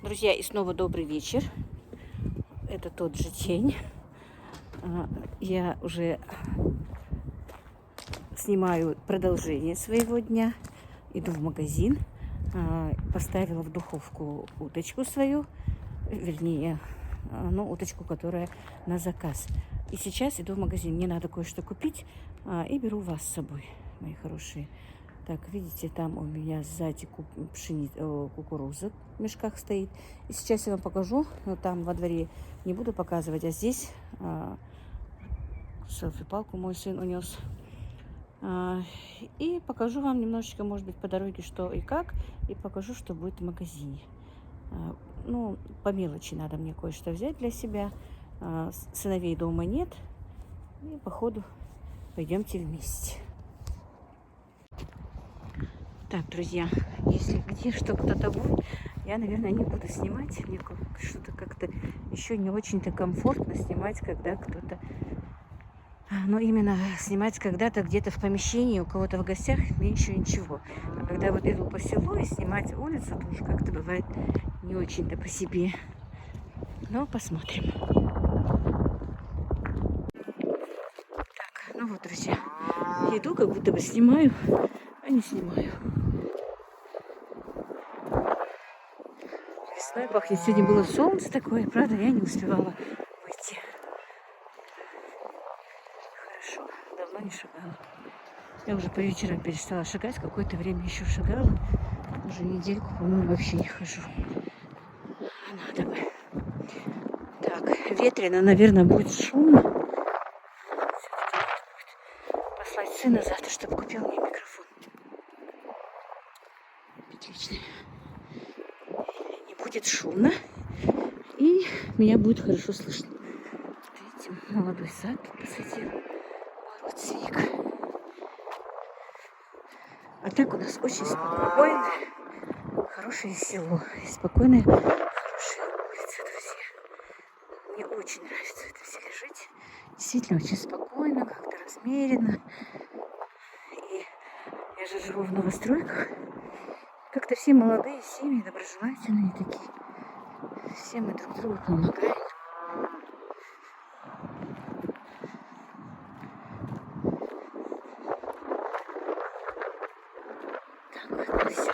Друзья, и снова добрый вечер. Это тот же день. Я уже снимаю продолжение своего дня. Иду в магазин. Поставила в духовку уточку свою. Вернее, уточку, которая на заказ. И сейчас иду в магазин. Мне надо кое-что купить. И беру вас с собой, мои хорошие. Так, видите, там у меня сзади кукуруза в мешках стоит. И сейчас я вам покажу, но там во дворе не буду показывать, а здесь селфи-палку мой сын унес. И покажу вам немножечко, может быть, по дороге, что и как, и покажу, что будет в магазине. По мелочи надо мне кое-что взять для себя. Сыновей дома нет. И, походу, пойдемте вместе. Так, друзья, если где что кто-то будет, я, наверное, не буду снимать. Мне что-то как-то еще не очень-то комфортно снимать, когда кто-то... именно снимать когда-то где-то в помещении, у кого-то в гостях, мне еще ничего. А когда вот иду по селу и снимать улицу, тоже как-то бывает не очень-то по себе. Но посмотрим. Так, друзья, иду, как будто бы снимаю, а не снимаю. Весной пахнет. Сегодня было солнце такое, правда, я не успевала выйти. Хорошо, давно не шагала. Я уже по вечерам перестала шагать, какое-то время еще шагала. Уже недельку, по-моему, вообще не хожу. Надо бы. Так, ветрено, наверное, будет шумно. Послать сына завтра, чтобы купил мне микрофон. Отличный. Не будет шумно. И меня будет хорошо слышно. Видите, молодой сад тут посадил. Родственник. А так у нас очень спокойное, хорошее село. И спокойная, хорошая улица, друзья. Мне очень нравится в этом селе жить. Действительно, очень спокойно, как-то размеренно. И я же живу в новостройках. Как-то все молодые семьи, доброжелательные такие. Все мы друг другу помогаем. Так, вот, все.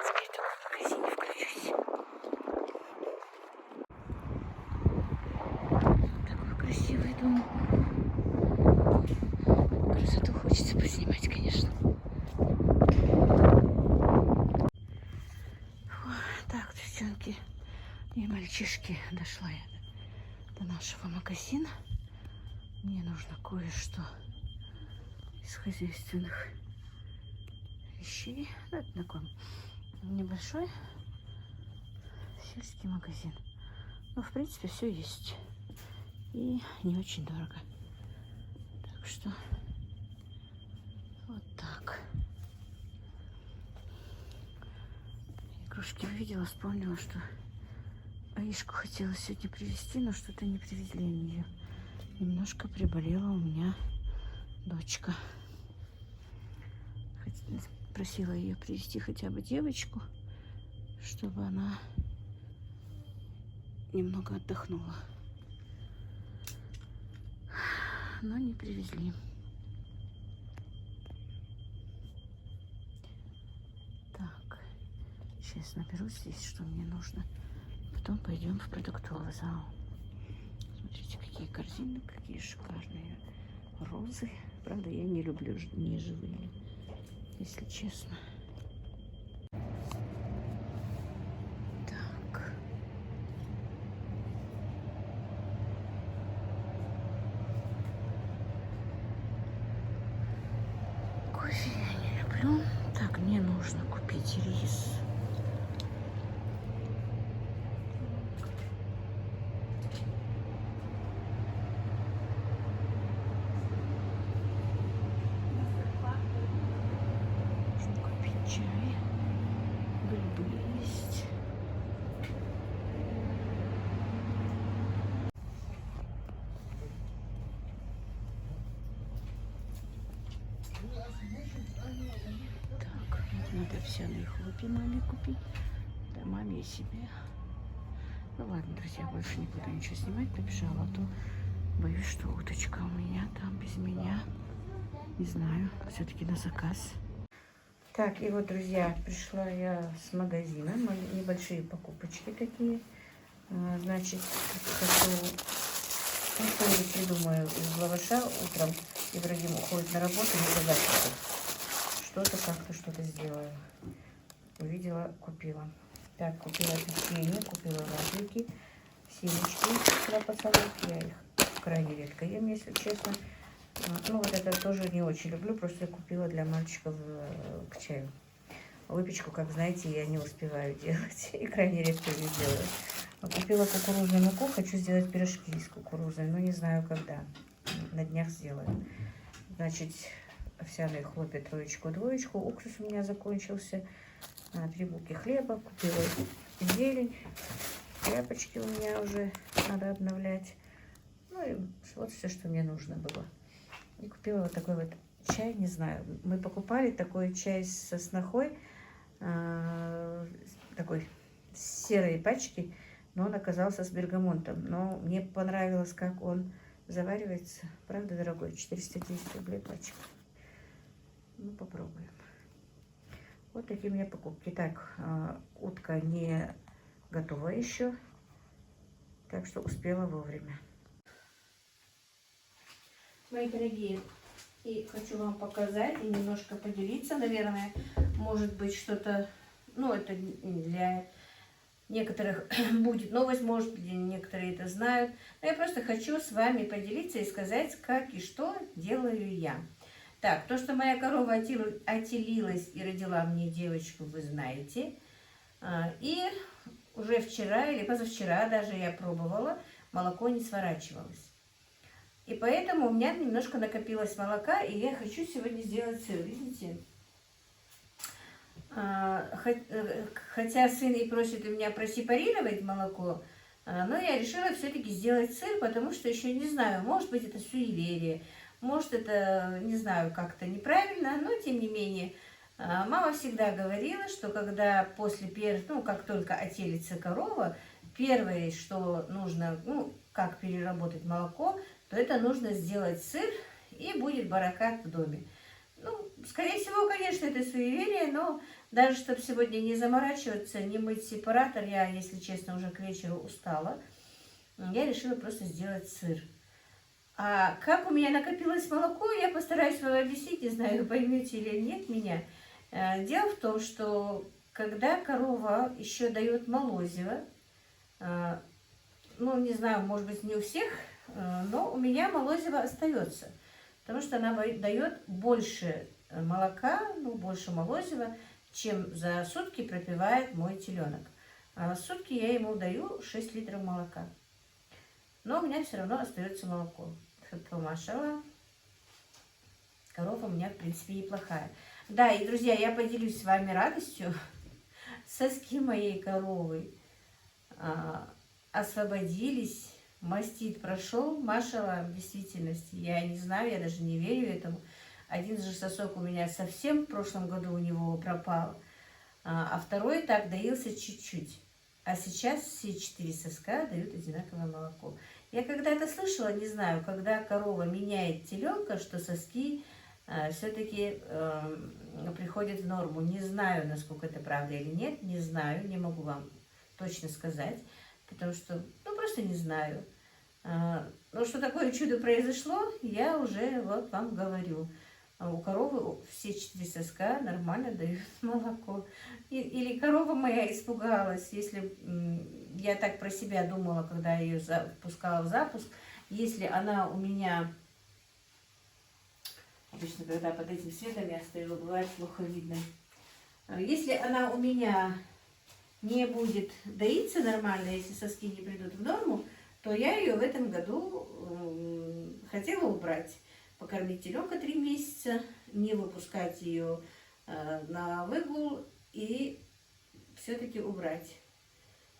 Теперь только в магазине включусь. Такой красивый дом. Красоту хочется поснимать, конечно. Так, девчонки и мальчишки, дошла я до нашего магазина. Мне нужно кое-что из хозяйственных вещей. Это такой небольшой сельский магазин. Но, в принципе, все есть. И не очень дорого. Так что вот так. Игрушки увидела, вспомнила, что Аишку хотела сегодня привезти, но что-то не привезли они ее. Немножко приболела у меня дочка. Просила ее привезти хотя бы девочку, чтобы она немного отдохнула. Но не привезли. Так, сейчас наберу здесь, что мне нужно. Потом пойдем в продуктовый зал. Смотрите, какие корзины, какие шикарные розы. Правда, я не люблю неживые, если честно. Так. Кофе я не люблю. Так, мне нужно купить рис. Чай, грибы есть. Так, надо овсяные хлопья маме купить. Да, маме себе. Ну ладно, друзья, больше не буду ничего снимать, побежала, а то боюсь, что уточка у меня там без меня. Не знаю, все-таки на заказ. Так, и вот, друзья, пришла я с магазина. Небольшие покупочки такие. Значит, хочу, ну, что-нибудь придумаю из лаваша утром. Ибрагим уходит на работу, не завтракать. Что-то как-то, что-то сделаю. Увидела, купила. Так, купила печенье, купила вафельки, семечки для пацанов. Я их крайне редко ем, если честно. Ну, вот это тоже не очень люблю, просто я купила для мальчиков к чаю. Выпечку, как знаете, я не успеваю делать и крайне редко ее делаю. Купила кукурузную муку, хочу сделать пирожки из кукурузы, но не знаю когда. На днях сделаю. Значит, овсяные хлопья троечку-двоечку, уксус у меня закончился, 3 булки хлеба, купила зелень, тряпочки у меня уже надо обновлять. Ну и вот все, что мне нужно было. И купила вот такой вот чай, не знаю, мы покупали такой чай со снохой, такой серой пачки, но он оказался с бергамонтом. Но мне понравилось, как он заваривается. Правда, дорогой? 410 рублей пачка. Ну, попробуем. Вот такие у меня покупки. Так, утка не готова еще, так что успела вовремя. Мои дорогие, и хочу вам показать и немножко поделиться, наверное, может быть что-то, ну, это для некоторых будет новость, может быть, некоторые это знают, но я просто хочу с вами поделиться и сказать, как и что делаю я. Так, то, что моя корова отелилась и родила мне девочку, вы знаете, и уже вчера или позавчера даже я пробовала, молоко не сворачивалось. И поэтому у меня немножко накопилось молока, и я хочу сегодня сделать сыр, видите? Хотя сын и просит у меня просепарировать молоко, но я решила все-таки сделать сыр, потому что еще не знаю, может быть, это суеверие, может, это, не знаю, как-то неправильно, но тем не менее, мама всегда говорила, что когда как только отелится корова, первое, что нужно, как переработать молоко, то это нужно сделать сыр, и будет баракат в доме. Ну, скорее всего, конечно, это суеверие, но даже чтобы сегодня не заморачиваться, не мыть сепаратор, я, если честно, уже к вечеру устала, я решила просто сделать сыр. А как у меня накопилось молоко, я постараюсь вам объяснить, не знаю, поймете или нет меня. Дело в том, что когда корова еще дает молозиво, ну, не знаю, может быть, не у всех, но у меня молозиво остается, потому что она дает больше молока, больше молозива, чем за сутки пропивает мой теленок. А в сутки я ему даю 6 литров молока. Но у меня все равно остается молоко. Машала. Корова у меня, в принципе, неплохая. Да, и, друзья, я поделюсь с вами радостью. Соски моей коровы освободились. Мастит прошел. Машала, в действительности, я не знаю, я даже не верю этому. Один же сосок у меня совсем в прошлом году у него пропал, а второй так доился чуть-чуть. А сейчас все 4 соска дают одинаковое молоко. Я когда-то слышала, не знаю, когда корова меняет теленка, что соски все-таки приходят в норму. Не знаю, насколько это правда или нет, не знаю, не могу вам точно сказать, потому что, просто не знаю. Но что такое чудо произошло, я уже вот вам говорю. У коровы все 4 соска нормально дают молоко. Или корова моя испугалась, если я так про себя думала, когда ее пускала в запуск, если она у меня, обычно когда под этим светом я стою, бывает плохо видно, если она у меня не будет доиться нормально, если соски не придут в норму, то я ее в этом году хотела убрать. Покормить теленка 3 месяца, не выпускать ее на выгул и все-таки убрать.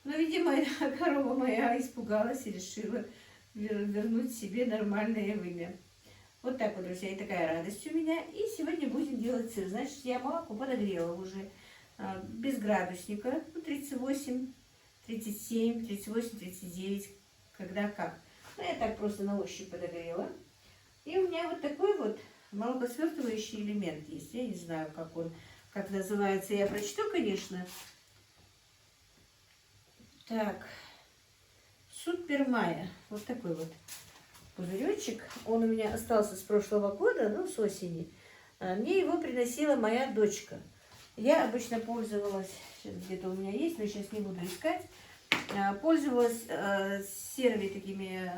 Но, видимо, корова моя испугалась и решила вернуть себе нормальное вымя. Вот так вот, друзья, и такая радость у меня. И сегодня будем делать сыр. Значит, я молоко подогрела уже без градусника, ну, 38, 37, 38, 39, когда как. Ну, я так просто на ощупь подогрела. И у меня вот такой вот молокосвертывающий элемент есть. Я не знаю, как он, как называется. Я прочту, конечно. Так, Супермая. Вот такой вот пузыречек. Он у меня остался с прошлого года, ну, с осени. Мне его приносила моя дочка. Я обычно пользовалась, сейчас где-то у меня есть, но сейчас не буду искать. Пользовалась серыми такими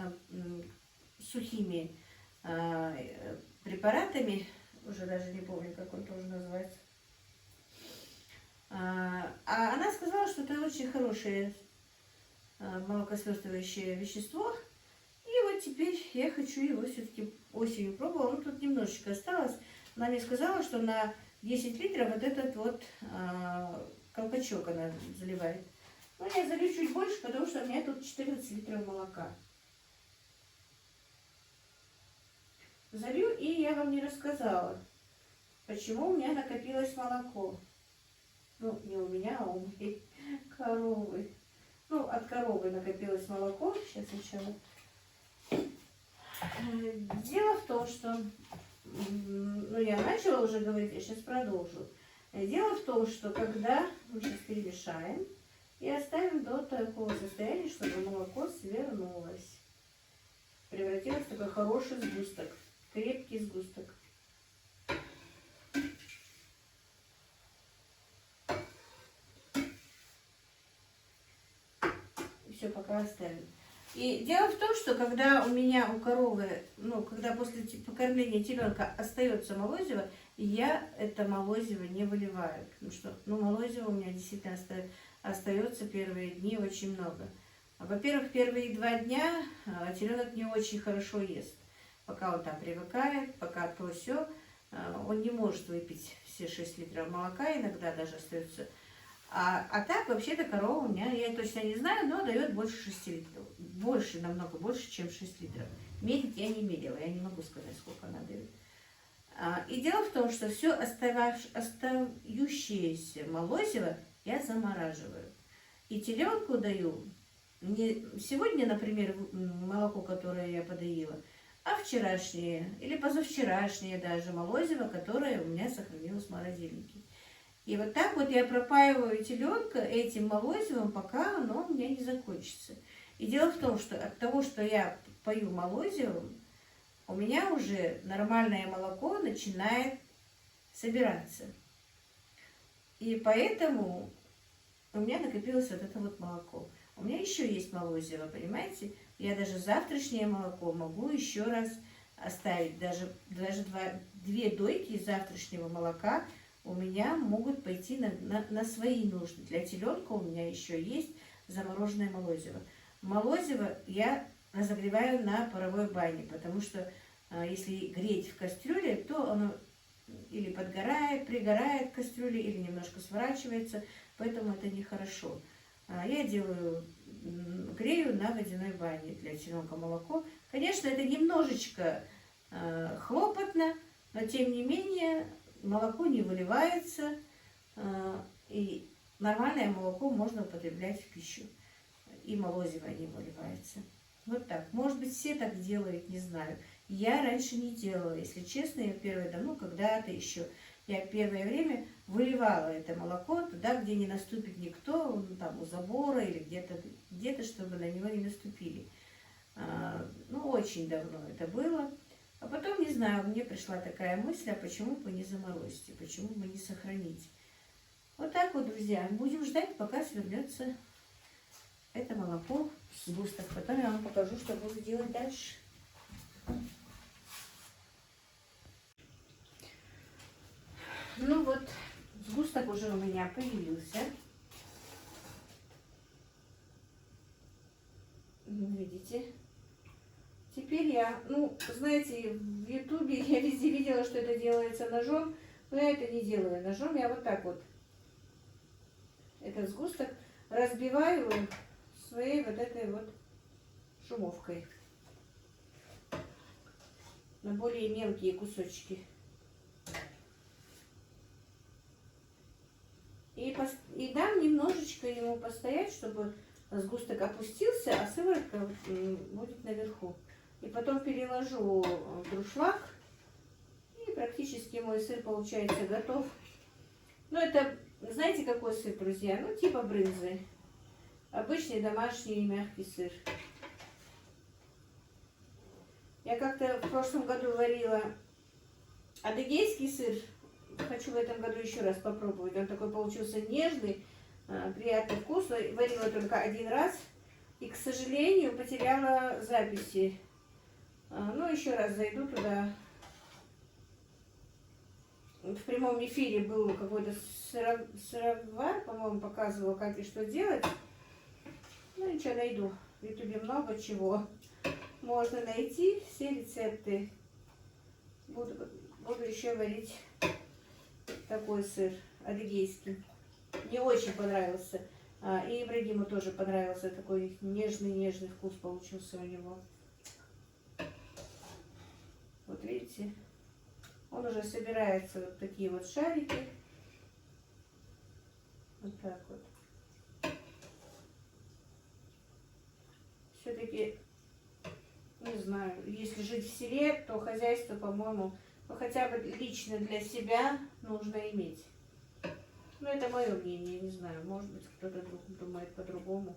сухими препаратами. Уже даже не помню, как он тоже называется. А она сказала, что это очень хорошее молокосвертывающее вещество. И вот теперь я хочу его все-таки осенью пробовала. Ну, тут немножечко осталось. Она мне сказала, что на 10 литров вот этот вот колпачок она заливает. Ну, я залью чуть больше, потому что у меня тут 14 литров молока. Залью, и я вам не рассказала, почему у меня накопилось молоко. Ну, не у меня, а у моей коровы. Ну, от коровы накопилось молоко. Сейчас сначала. Дело в том, что, ну, я начала уже говорить, я сейчас продолжу. Дело в том, что когда мы сейчас перемешаем и оставим до такого состояния, чтобы молоко свернулось, превратилось в такой хороший сгусток, крепкий сгусток. Все, пока оставим. И дело в том, что когда у меня у коровы, ну, когда после покормления теленка остается молозиво, я это молозиво не выливаю. Потому что, ну, молозиво у меня действительно остается первые дни очень много. Во-первых, первые 2 дня теленок не очень хорошо ест. Пока он там привыкает, пока то все, он не может выпить все 6 литров молока, иногда даже остается. А так, вообще-то, корова у меня, я точно не знаю, но дает больше 6 литров. Больше, намного больше, чем 6 литров. Мерить я не мерила, я не могу сказать, сколько она дает. И дело в том, что все остающееся молозиво я замораживаю. И теленку даю не сегодня, например, молоко, которое я подоила, а вчерашнее или позавчерашнее даже молозиво, которое у меня сохранилось в морозильнике. И вот так вот я пропаиваю теленка этим молозивом, пока оно у меня не закончится. И дело в том, что от того, что я пою молозивом, у меня уже нормальное молоко начинает собираться. И поэтому у меня накопилось вот это вот молоко. У меня еще есть молозиво, понимаете? Я даже завтрашнее молоко могу еще раз оставить. Даже 2 дойки из завтрашнего молока у меня могут пойти на свои нужды. Для теленка у меня еще есть замороженное молозиво. Молозиво я разогреваю на паровой бане, потому что если греть в кастрюле, то оно или подгорает, пригорает в кастрюле, или немножко сворачивается, поэтому это нехорошо. Я грею на водяной бане для теленка молоко. Конечно, это немножечко хлопотно, но тем не менее молоко не выливается, и нормальное молоко можно употреблять в пищу. И молозиво не выливается. Вот так. Может быть, все так делают, не знаю. Я раньше не делала, если честно. Я давно, когда-то еще, я первое время выливала это молоко туда, где не наступит никто, ну, там у забора или где-то, чтобы на него не наступили. Ну, очень давно это было. А потом, не знаю, мне пришла такая мысль, а почему бы не заморозить, почему бы не сохранить. Вот так вот, друзья. Будем ждать, пока свернется это молоко в сгусток. Потом я вам покажу, что буду делать дальше. Ну вот, сгусток уже у меня появился. Видите? Теперь я, ну, знаете, в Ютубе я везде видела, что это делается ножом, но я это не делаю ножом. Я вот так вот этот сгусток разбиваю своей вот этой вот шумовкой на более мелкие кусочки. И дам немножечко ему постоять, чтобы сгусток опустился, а сыворотка будет наверху. И потом переложу в дуршлаг, и практически мой сыр получается готов. Ну, это, знаете, какой сыр, друзья? Ну, типа брынзы. Обычный домашний мягкий сыр. Я как-то в прошлом году варила адыгейский сыр. Хочу в этом году еще раз попробовать. Он такой получился нежный, приятный, вкусный. Варила только один раз. И, к сожалению, потеряла записи. Ну, еще раз зайду туда. В прямом эфире был какой-то сыровар, по-моему, показывал, как и что делать. Ну, ничего, найду. В ютубе много чего можно найти. Все рецепты. Буду еще варить такой сыр адыгейский. Мне очень понравился. И Ибрагиму тоже понравился. Такой нежный вкус получился у него. Вот видите? Он уже собирается вот такие вот шарики. Вот так вот. Все-таки, не знаю, если жить в селе, то хозяйство, по-моему, ну, хотя бы лично для себя нужно иметь. Ну, это мое мнение, не знаю. Может быть, кто-то думает по-другому.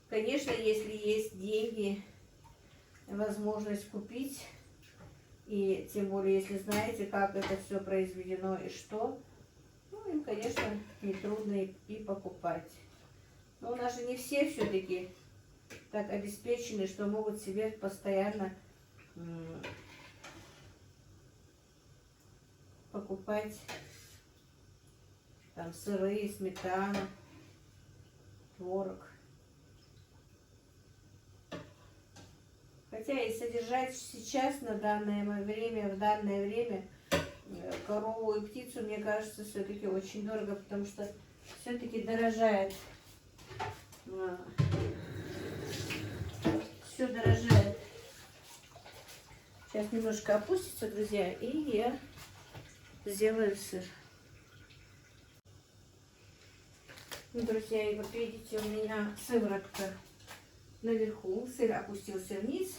Конечно, если есть деньги, возможность купить, и тем более, если знаете, как это все произведено и что, ну, им, конечно, нетрудно и покупать. Но у нас же не все все-таки так обеспечены, что могут себе постоянно покупать там сыры, сметану, творог. Хотя и содержать сейчас на данное время корову и птицу, мне кажется, все-таки очень дорого, потому что все-таки дорожает. Все дорожает. Сейчас немножко опустится, друзья, и я сделаю сыр. Ну, друзья, и вот видите, у меня сыворотка наверху, сыр опустился вниз.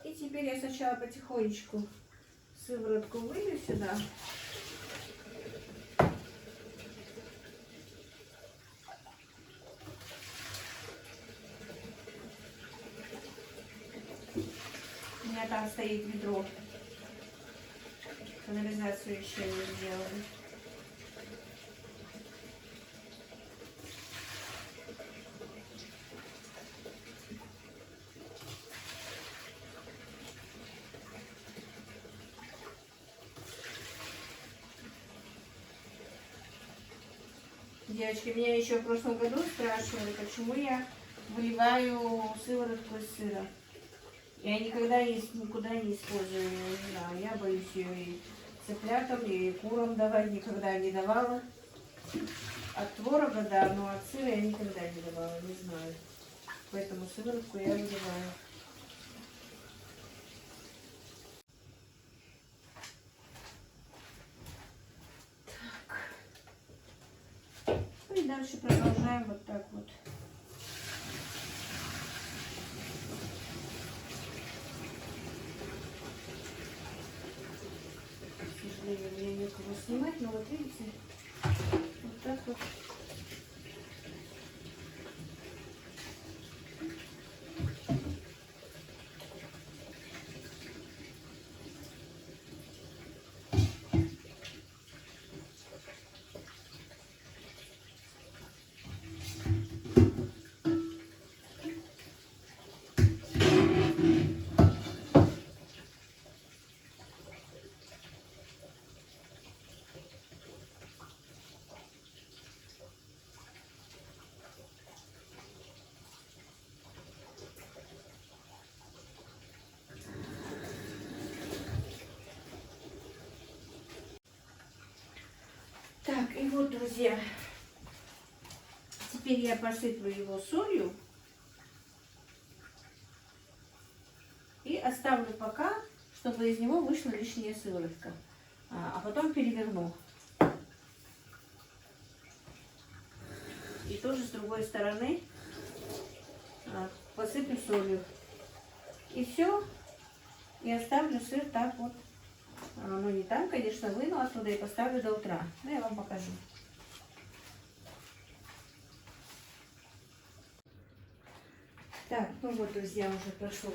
И теперь я сначала потихонечку сыворотку вылью сюда. У меня там стоит ведро. Канализацию еще не сделали. Девочки, меня еще в прошлом году спрашивали, почему я выливаю сыворотку из сыра. Я никогда никуда не использую, не знаю, я боюсь ее и цыплятам, и курам давать никогда не давала. От творога, да, но от сыра я никогда не давала, не знаю. Поэтому сыворотку я выливаю. И дальше продолжаем вот так вот. К сожалению, мне некого снимать, но вот видите, вот так вот. Так, и вот, друзья, теперь я посыплю его солью и оставлю пока, чтобы из него вышла лишняя сыворотка. А потом переверну. И тоже с другой стороны посыплю солью. И все. И оставлю сыр так вот. Ну, не там, конечно, выну оттуда и поставлю до утра. Ну, я вам покажу. Так, ну вот, друзья, уже прошло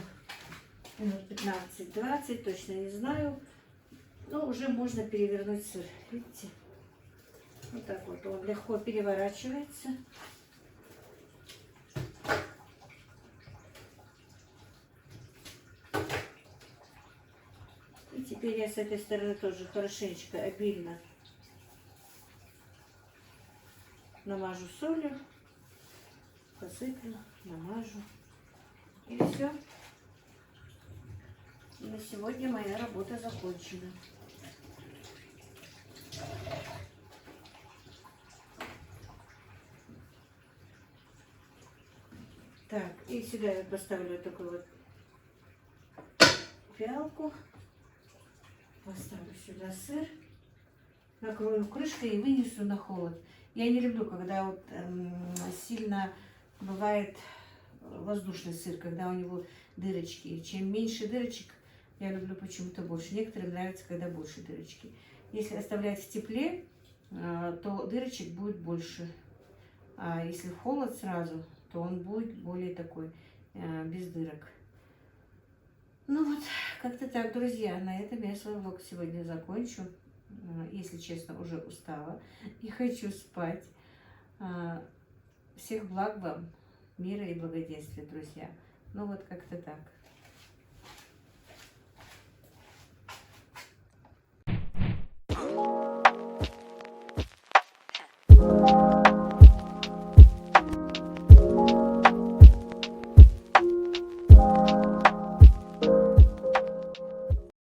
минут 15-20, точно не знаю. Но уже можно перевернуть сыр. Видите? Вот так вот он легко переворачивается. И теперь я с этой стороны тоже хорошенечко, обильно намажу солью, посыплю, намажу. И все. И на сегодня моя работа закончена. Так, и сюда я поставлю такую вот пиалку. Поставлю сюда сыр. Накрою крышкой и вынесу на холод. Я не люблю, когда вот сильно бывает воздушный сыр, когда у него дырочки. Чем меньше дырочек, я люблю почему-то больше. Некоторым нравится, когда больше дырочки. Если оставлять в тепле, то дырочек будет больше. А если в холод сразу, то он будет более такой, без дырок. Ну вот, как-то так, друзья. На этом я свой влог сегодня закончу. Если честно, уже устала и хочу спать. Всех благ вам, мира и благоденствия, друзья. Ну вот как-то так.